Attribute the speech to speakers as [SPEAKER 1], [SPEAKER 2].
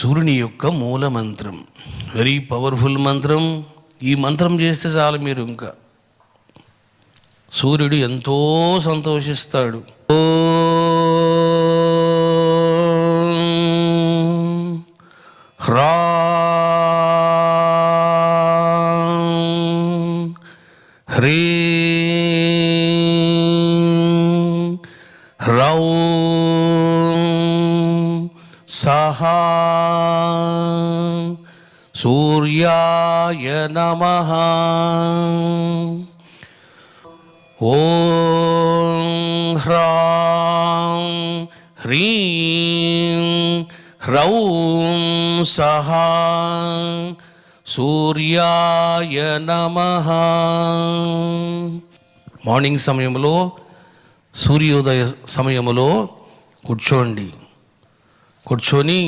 [SPEAKER 1] సూర్యుని యొక్క మూల మంత్రం, వెరీ పవర్ఫుల్ మంత్రం. ఈ మంత్రం చేస్తే చాలు మీరు, ఇంకా సూర్యుడు ఎంతో సంతోషిస్తాడు. హ్రీం రౌం సహా సూర్యాయ నమః. ఓం హ్రాం హ్రీం హ్రౌం సహా సూర్యాయ నమః. మార్నింగ్ సమయంలో, సూర్యోదయ సమయంలో కూర్చోండి. కూర్చొని